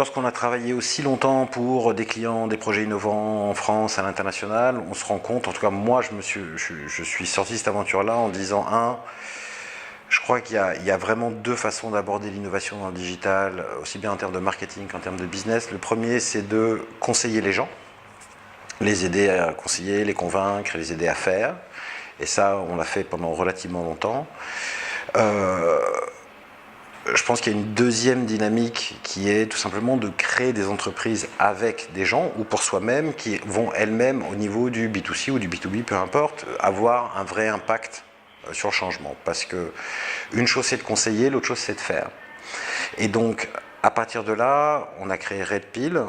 Lorsqu'on a travaillé aussi longtemps pour des clients, des projets innovants en France, à l'international, on se rend compte, en tout cas moi je suis sorti de cette aventure-là en disant, je crois qu'il y a vraiment deux façons d'aborder l'innovation dans le digital, aussi bien en termes de marketing qu'en termes de business. Le premier, c'est de conseiller les gens, les aider à conseiller, les convaincre, les aider à faire. Et ça, on l'a fait pendant relativement longtemps. Je pense qu'il y a une deuxième dynamique qui est tout simplement de créer des entreprises avec des gens ou pour soi-même qui vont elles-mêmes au niveau du B2C ou du B2B, peu importe, avoir un vrai impact sur le changement. Parce que une chose c'est de conseiller, l'autre chose c'est de faire. Et donc à partir de là, on a créé Red Pill.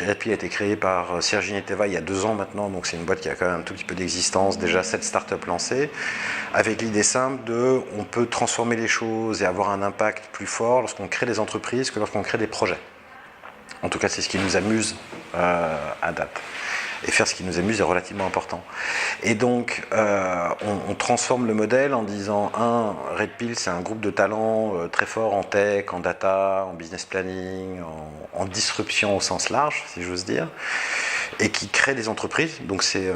Red Pill a été créé par Sergi Neteva il y a 2 ans maintenant, donc c'est une boîte qui a quand même un tout petit peu d'existence, déjà 7 startups lancées, avec l'idée simple de on peut transformer les choses et avoir un impact plus fort lorsqu'on crée des entreprises que lorsqu'on crée des projets. En tout cas, c'est ce qui nous amuse à date. Et faire ce qui nous amuse est relativement important. Et donc, on transforme le modèle en disant, Red Pill, c'est un groupe de talents très fort en tech, en data, en business planning, en disruption au sens large, si j'ose dire, et qui crée des entreprises. Donc, c'est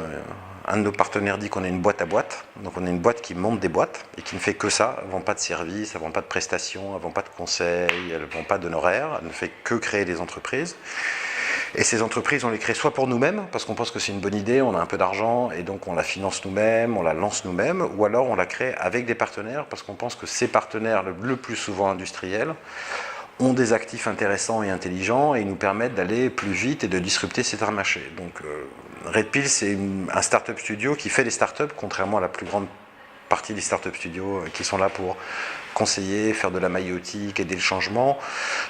un de nos partenaires dit qu'on est une boîte à boîte. Donc, on est une boîte qui monte des boîtes et qui ne fait que ça. Elle ne vend pas de services, elle ne vend pas de prestations, elle ne vend pas de conseils, elle ne vend pas d'honoraires, elle ne fait que créer des entreprises. Et ces entreprises, on les crée soit pour nous-mêmes, parce qu'on pense que c'est une bonne idée, on a un peu d'argent, et donc on la finance nous-mêmes, on la lance nous-mêmes, ou alors on la crée avec des partenaires, parce qu'on pense que ces partenaires, le plus souvent industriels, ont des actifs intéressants et intelligents, et nous permettent d'aller plus vite et de disrupter certains marchés. Donc Red Pill, c'est un startup studio qui fait des startups, contrairement à la plus grande partie des startup studios qui sont là pour conseiller, faire de la maïotique, aider le changement.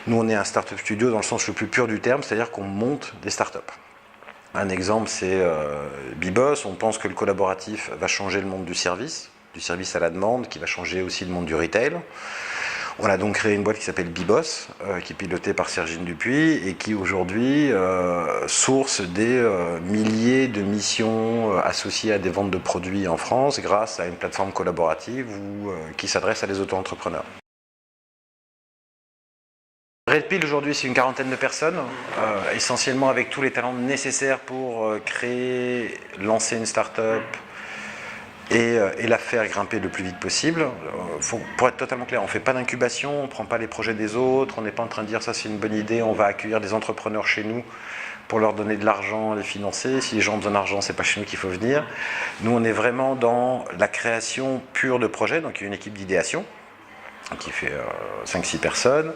Nous, on est un startup studio dans le sens le plus pur du terme, c'est-à-dire qu'on monte des startups. Un exemple, c'est Bibos. On pense que le collaboratif va changer le monde du service à la demande, qui va changer aussi le monde du retail. On a donc créé une boîte qui s'appelle Bibos, qui est pilotée par Sergine Dupuis et qui aujourd'hui source des milliers de missions associées à des ventes de produits en France grâce à une plateforme collaborative qui s'adresse à des auto-entrepreneurs. Red Pill aujourd'hui c'est une quarantaine de personnes, essentiellement avec tous les talents nécessaires pour créer, lancer une start-up, et la faire grimper le plus vite possible. Pour être totalement clair, on ne fait pas d'incubation, on ne prend pas les projets des autres, on n'est pas en train de dire ça c'est une bonne idée, on va accueillir des entrepreneurs chez nous pour leur donner de l'argent, les financer. Si les gens ont besoin d'argent, c'est pas chez nous qu'il faut venir. Nous, on est vraiment dans la création pure de projets, donc il y a une équipe d'idéation qui fait 5-6 personnes,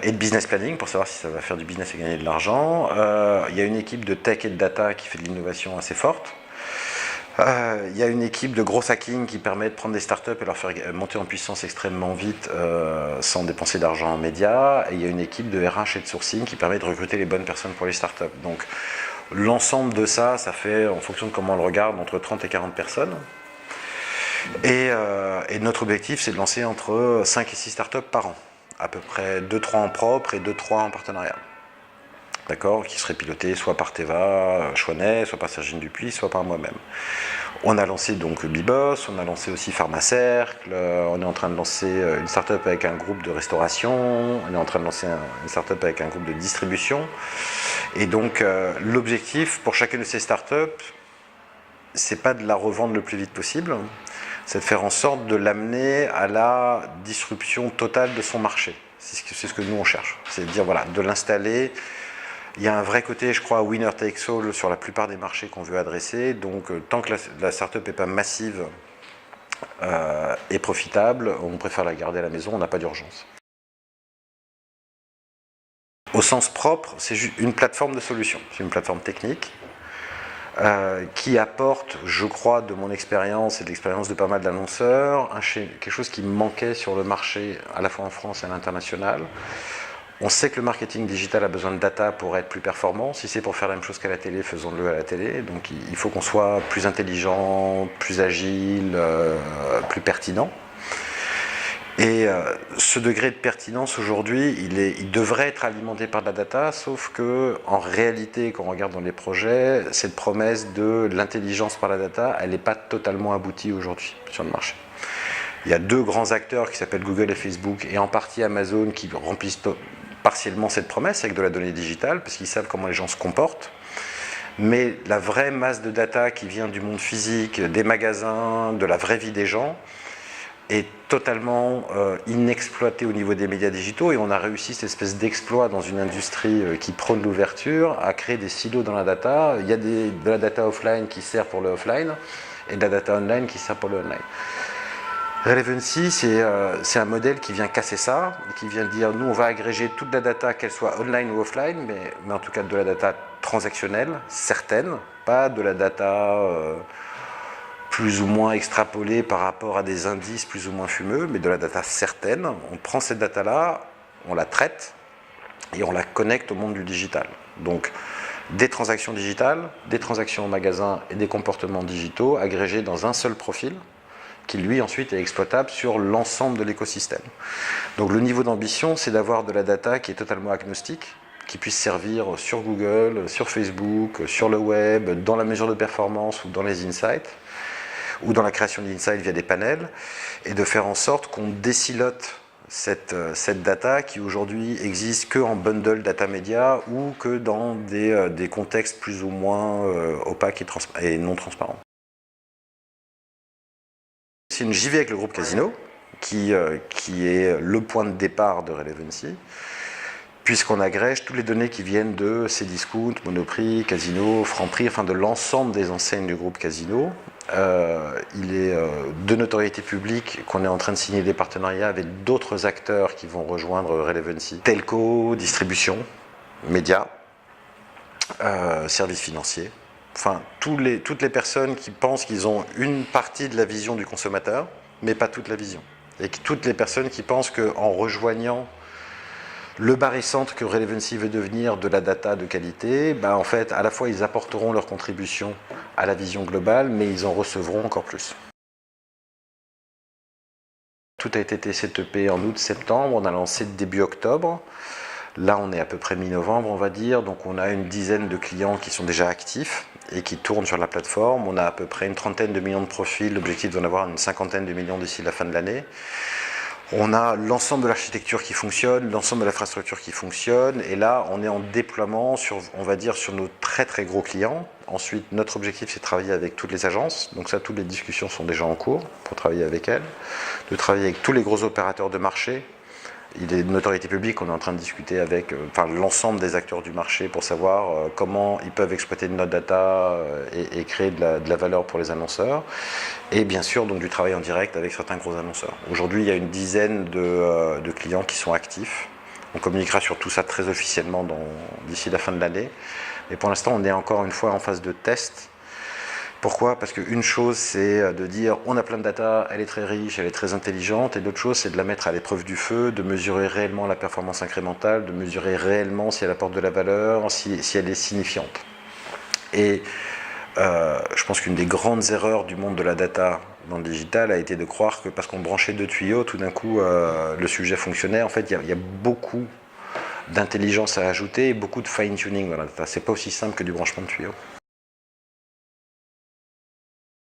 et de business planning pour savoir si ça va faire du business et gagner de l'argent. Il y a une équipe de tech et de data qui fait de l'innovation assez forte. Il y a une équipe de gros hacking qui permet de prendre des startups et leur faire monter en puissance extrêmement vite sans dépenser d'argent en médias. Et il y a une équipe de RH et de sourcing qui permet de recruter les bonnes personnes pour les startups. Donc l'ensemble de ça, ça fait, en fonction de comment on le regarde, entre 30 et 40 personnes. Et notre objectif, c'est de lancer entre 5 et 6 startups par an. À peu près 2-3 en propre et 2-3 en partenariat. D'accord, qui serait piloté soit par Teva Chouanet, soit par Sergine Dupuis, soit par moi-même. On a lancé donc Bibos, on a lancé aussi Pharmacercle, on est en train de lancer une start-up avec un groupe de restauration, on est en train de lancer une start-up avec un groupe de distribution. Et donc l'objectif pour chacune de ces start-up, c'est pas de la revendre le plus vite possible, c'est de faire en sorte de l'amener à la disruption totale de son marché. C'est ce que nous on cherche, c'est de dire voilà, de l'installer. Il y a un vrai côté, je crois, winner takes all sur la plupart des marchés qu'on veut adresser. Donc, tant que la startup n'est pas massive et profitable, on préfère la garder à la maison, on n'a pas d'urgence. Au sens propre, c'est juste une plateforme de solution. C'est une plateforme technique qui apporte, je crois, de mon expérience et de l'expérience de pas mal d'annonceurs, quelque chose qui me manquait sur le marché, à la fois en France et à l'international. On sait que le marketing digital a besoin de data pour être plus performant. Si c'est pour faire la même chose qu'à la télé, faisons-le à la télé. Donc il faut qu'on soit plus intelligent, plus agile, plus pertinent. Et ce degré de pertinence aujourd'hui, il devrait être alimenté par de la data, sauf que en réalité, quand on regarde dans les projets, cette promesse de l'intelligence par la data, elle n'est pas totalement aboutie aujourd'hui sur le marché. Il y a 2 grands acteurs qui s'appellent Google et Facebook, et en partie Amazon, qui remplissent partiellement cette promesse avec de la donnée digitale, parce qu'ils savent comment les gens se comportent. Mais la vraie masse de data qui vient du monde physique, des magasins, de la vraie vie des gens, est totalement inexploitée au niveau des médias digitaux, et on a réussi cette espèce d'exploit dans une industrie qui prône l'ouverture, à créer des silos dans la data. Il y a de la data offline qui sert pour le offline, et de la data online qui sert pour le online. Relevancy, c'est un modèle qui vient casser ça, qui vient dire, nous on va agréger toute la data, qu'elle soit online ou offline, mais en tout cas de la data transactionnelle, certaine, pas de la data plus ou moins extrapolée par rapport à des indices plus ou moins fumeux, mais de la data certaine. On prend cette data-là, on la traite et on la connecte au monde du digital. Donc des transactions digitales, des transactions en magasin et des comportements digitaux agrégés dans un seul profil, qui lui ensuite est exploitable sur l'ensemble de l'écosystème. Donc le niveau d'ambition, c'est d'avoir de la data qui est totalement agnostique, qui puisse servir sur Google, sur Facebook, sur le web, dans la mesure de performance ou dans les insights, ou dans la création d'insights via des panels, et de faire en sorte qu'on décilote cette data qui aujourd'hui existe que en bundle data media ou que dans des contextes plus ou moins opaques et non transparents. C'est une JV avec le groupe Casino, qui est le point de départ de Relevancy, puisqu'on agrège toutes les données qui viennent de Cdiscount, Monoprix, Casino, Franprix, enfin de l'ensemble des enseignes du groupe Casino. Il est de notoriété publique qu'on est en train de signer des partenariats avec d'autres acteurs qui vont rejoindre Relevancy. Telco, distribution, médias, services financiers. Enfin, toutes les personnes qui pensent qu'ils ont une partie de la vision du consommateur, mais pas toute la vision. Et toutes les personnes qui pensent qu'en rejoignant le barycentre que Relevancy veut devenir de la data de qualité, en fait, à la fois, ils apporteront leur contribution à la vision globale, mais ils en recevront encore plus. Tout a été TCTP en août-septembre, on a lancé début octobre. Là, on est à peu près mi-novembre, on va dire, donc on a une dizaine de clients qui sont déjà actifs et qui tournent sur la plateforme. On a à peu près une trentaine de millions de profils, l'objectif d'en avoir une cinquantaine de millions d'ici la fin de l'année. On a l'ensemble de l'architecture qui fonctionne, l'ensemble de l'infrastructure qui fonctionne, et là, on est en déploiement sur, on va dire, sur nos très très gros clients. Ensuite, notre objectif, c'est de travailler avec toutes les agences, donc ça, toutes les discussions sont déjà en cours pour travailler avec elles, de travailler avec tous les gros opérateurs de marché. Il est de notoriété publique, on est en train de discuter avec l'ensemble des acteurs du marché pour savoir comment ils peuvent exploiter de notre data et créer de la valeur pour les annonceurs. Et bien sûr, donc du travail en direct avec certains gros annonceurs. Aujourd'hui, il y a une dizaine de clients qui sont actifs. On communiquera sur tout ça très officiellement d'ici la fin de l'année. Mais pour l'instant, on est encore une fois en phase de test. Pourquoi ? Parce qu'une chose, c'est de dire on a plein de data, elle est très riche, elle est très intelligente, et l'autre chose, c'est de la mettre à l'épreuve du feu, de mesurer réellement la performance incrémentale, de mesurer réellement si elle apporte de la valeur, si elle est signifiante. Et je pense qu'une des grandes erreurs du monde de la data dans le digital a été de croire que parce qu'on branchait deux tuyaux, tout d'un coup, le sujet fonctionnait. En fait, il y a beaucoup d'intelligence à ajouter et beaucoup de fine-tuning dans la data. C'est pas aussi simple que du branchement de tuyaux.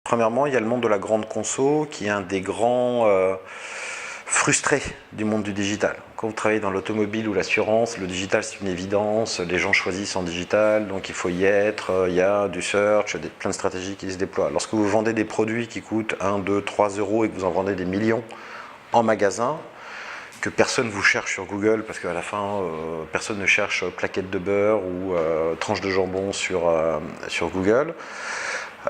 Premièrement, il y a le monde de la grande conso qui est un des grands frustrés du monde du digital. Quand vous travaillez dans l'automobile ou l'assurance, le digital c'est une évidence, les gens choisissent en digital, donc il faut y être, il y a du search, plein de stratégies qui se déploient. Lorsque vous vendez des produits qui coûtent 1, 2, 3 euros et que vous en vendez des millions en magasin, que personne vous cherche sur Google parce qu'à la fin, personne ne cherche plaquette de beurre ou tranche de jambon sur Google,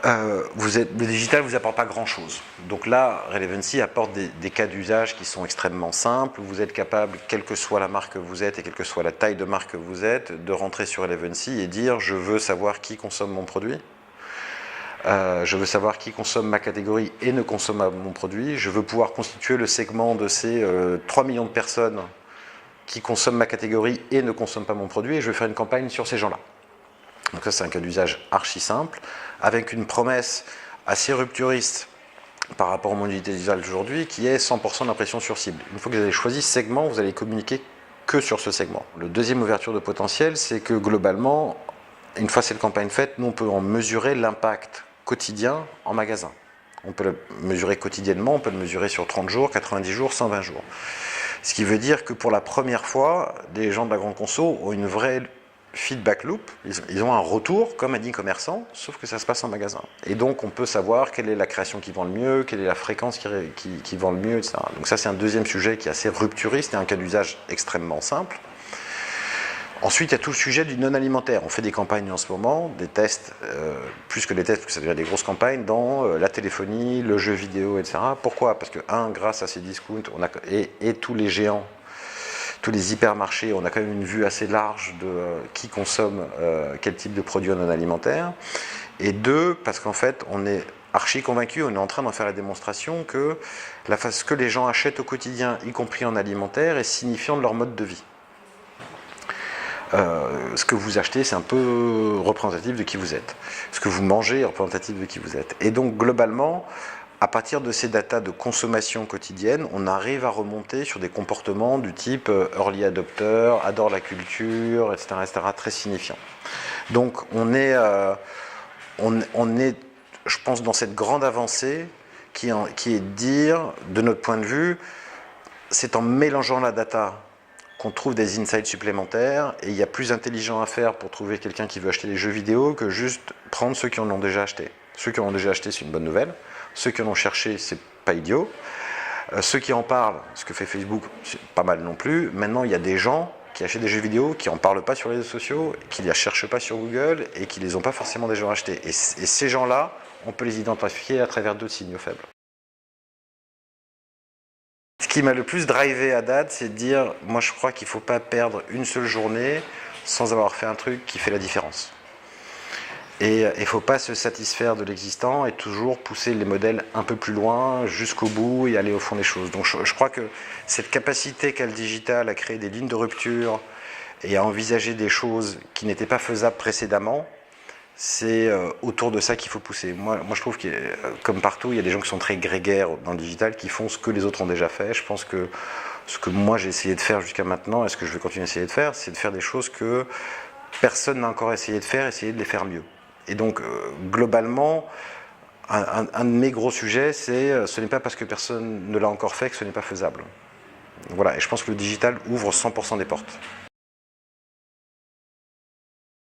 le digital ne vous apporte pas grand-chose. Donc là, Relevancy apporte des cas d'usage qui sont extrêmement simples. Vous êtes capable, quelle que soit la marque que vous êtes et quelle que soit la taille de marque que vous êtes, de rentrer sur Relevancy et dire « je veux savoir qui consomme mon produit ». Je veux savoir qui consomme ma catégorie et ne consomme pas mon produit. Je veux pouvoir constituer le segment de ces 3 millions de personnes qui consomment ma catégorie et ne consomment pas mon produit. Et je veux faire une campagne sur ces gens-là. Donc ça, c'est un cas d'usage archi simple, avec une promesse assez rupturiste par rapport au monde digital d'aujourd'hui, qui est 100% d'impression sur cible. Une fois que vous avez choisi ce segment, vous allez communiquer que sur ce segment. Le deuxième ouverture de potentiel, c'est que globalement, une fois cette campagne faite, nous on peut en mesurer l'impact quotidien en magasin. On peut le mesurer quotidiennement, on peut le mesurer sur 30 jours, 90 jours, 120 jours. Ce qui veut dire que pour la première fois, les gens de la grande conso ont une vraie feedback loop, ils ont un retour comme un e-commerçant, sauf que ça se passe en magasin. Et donc on peut savoir quelle est la création qui vend le mieux, quelle est la fréquence qui vend le mieux, etc. Donc ça c'est un deuxième sujet qui est assez rupturiste et un cas d'usage extrêmement simple. Ensuite, il y a tout le sujet du non-alimentaire. On fait des campagnes en ce moment, des tests, plus que des tests, parce que ça devient des grosses campagnes, dans la téléphonie, le jeu vidéo, etc. Pourquoi? Parce que, grâce à ces discounts et tous les géants, tous les hypermarchés, on a quand même une vue assez large de qui consomme quel type de produits non alimentaires. Et deux, parce qu'en fait, on est archi convaincu, on est en train d'en faire la démonstration que ce que les gens achètent au quotidien, y compris en alimentaire, est signifiant de leur mode de vie. Ce que vous achetez, c'est un peu représentatif de qui vous êtes. Ce que vous mangez est représentatif de qui vous êtes. Et donc, globalement, à partir de ces datas de consommation quotidienne, on arrive à remonter sur des comportements du type early adopter, adore la culture, etc., très signifiants. Donc, on est, je pense, dans cette grande avancée qui est de dire, de notre point de vue, c'est en mélangeant la data qu'on trouve des insights supplémentaires, et il y a plus intelligent à faire pour trouver quelqu'un qui veut acheter des jeux vidéo que juste prendre ceux qui en ont déjà acheté. Ceux qui en ont déjà acheté, c'est une bonne nouvelle. Ceux qui en ont cherché, c'est pas idiot. Ceux qui en parlent, ce que fait Facebook, c'est pas mal non plus. Maintenant, il y a des gens qui achètent des jeux vidéo, qui en parlent pas sur les réseaux sociaux, qui ne les cherchent pas sur Google et qui les ont pas forcément déjà achetés. Et ces gens-là, on peut les identifier à travers d'autres signaux faibles. Ce qui m'a le plus drivé à date, c'est de dire, moi je crois qu'il ne faut pas perdre une seule journée sans avoir fait un truc qui fait la différence. Et il ne faut pas se satisfaire de l'existant et toujours pousser les modèles un peu plus loin, jusqu'au bout et aller au fond des choses. Donc je crois que cette capacité qu'a le digital à créer des lignes de rupture et à envisager des choses qui n'étaient pas faisables précédemment, c'est autour de ça qu'il faut pousser. Moi je trouve que, comme partout, il y a des gens qui sont très grégaires dans le digital, qui font ce que les autres ont déjà fait. Je pense que ce que moi j'ai essayé de faire jusqu'à maintenant, et ce que je vais continuer à essayer de faire, c'est de faire des choses que personne n'a encore essayé de faire, essayer de les faire mieux. Et donc, globalement, un de mes gros sujets, c'est ce n'est pas parce que personne ne l'a encore fait que ce n'est pas faisable. Voilà, et je pense que le digital ouvre 100% des portes.